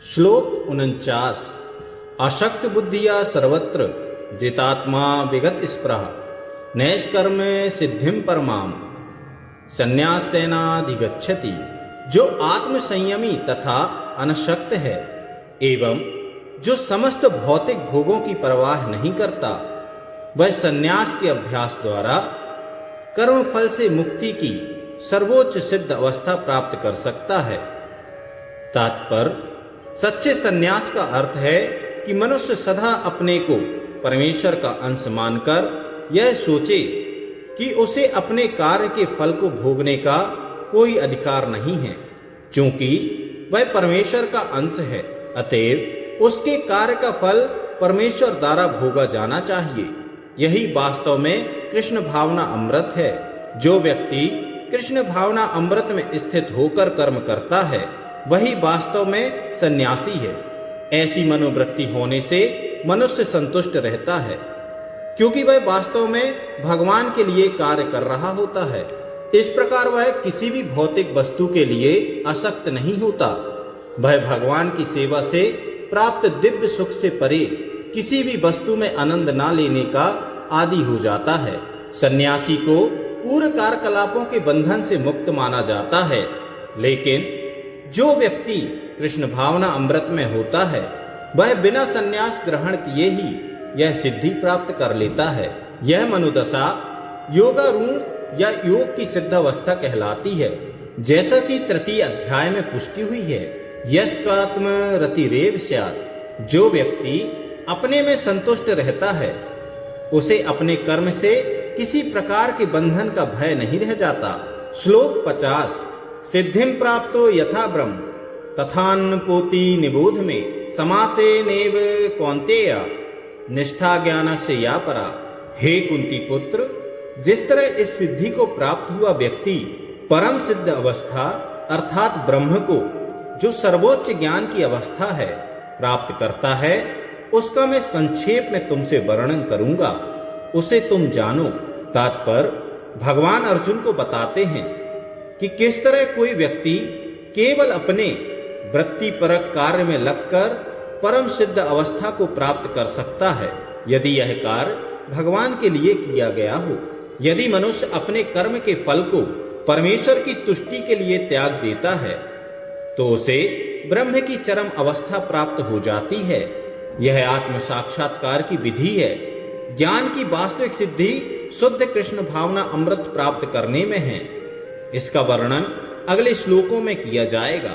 श्लोक 49। अशक्त बुद्धिया सर्वत्र जितात्मा विगत स्पृह नैष्कर्म सिद्धिम परमाम संन्यासेनाधिगच्छति। जो आत्म संयमी तथा अनशक्त है एवं जो समस्त भौतिक भोगों की परवाह नहीं करता, वह संन्यास के अभ्यास द्वारा कर्म फल से मुक्ति की सर्वोच्च सिद्ध अवस्था प्राप्त कर सकता है। तात्पर्य, सच्चे संन्यास का अर्थ है कि मनुष्य सदा अपने को परमेश्वर का अंश मानकर यह सोचे कि उसे अपने कार्य के फल को भोगने का कोई अधिकार नहीं है, क्योंकि वह परमेश्वर का अंश है। अतएव उसके कार्य का फल परमेश्वर द्वारा भोगा जाना चाहिए। यही वास्तव में कृष्ण भावना अमृत है। जो व्यक्ति कृष्ण भावना अमृत में स्थित होकर कर्म करता है, वही वास्तव में सन्यासी है। ऐसी मनोवृत्ति होने से मनुष्य संतुष्ट रहता है, क्योंकि वह वास्तव में भगवान के लिए कार्य कर रहा होता है। इस प्रकार वह किसी भी भौतिक वस्तु के लिए आसक्त नहीं होता। वह भगवान की सेवा से प्राप्त दिव्य सुख से परे किसी भी वस्तु में आनंद ना लेने का आदी हो जाता है। सन्यासी को पूर्ण कार्यकलापों के बंधन से मुक्त माना जाता है, लेकिन जो व्यक्ति कृष्ण भावना अमृत में होता है, वह बिना सन्यास ग्रहण किए ही यह सिद्धि प्राप्त कर लेता है। यह मनोदशा योगारूढ़ या योग की सिद्ध अवस्था कहलाती है, जैसा कि तृतीय अध्याय में पुष्टि हुई है। यस्त्वात्म रतिरेव स्यात्। जो व्यक्ति अपने में संतुष्ट रहता है, उसे अपने कर्म से किसी प्रकार के बंधन का भय नहीं रह जाता। श्लोक 50। सिद्धिम प्राप्तो यथा ब्रह्म तथान्नपोति निबोध में समासे नेव कौन्तेय निष्ठा ज्ञान से या परा। हे कुंती पुत्र, जिस तरह इस सिद्धि को प्राप्त हुआ व्यक्ति परम सिद्ध अवस्था अर्थात ब्रह्म को, जो सर्वोच्च ज्ञान की अवस्था है, प्राप्त करता है, उसका मैं संक्षेप में तुमसे वर्णन करूंगा, उसे तुम जानो। तात्पर्य, भगवान अर्जुन को बताते हैं कि किस तरह कोई व्यक्ति केवल अपने वृत्तिपरक कार्य में लगकर परम सिद्ध अवस्था को प्राप्त कर सकता है, यदि यह कार्य भगवान के लिए किया गया हो। यदि मनुष्य अपने कर्म के फल को परमेश्वर की तुष्टि के लिए त्याग देता है, तो उसे ब्रह्म की चरम अवस्था प्राप्त हो जाती है। यह आत्म साक्षात्कार की विधि है। ज्ञान की वास्तविक सिद्धि शुद्ध कृष्ण भावना अमृत प्राप्त करने में है। इसका वर्णन अगले श्लोकों में किया जाएगा।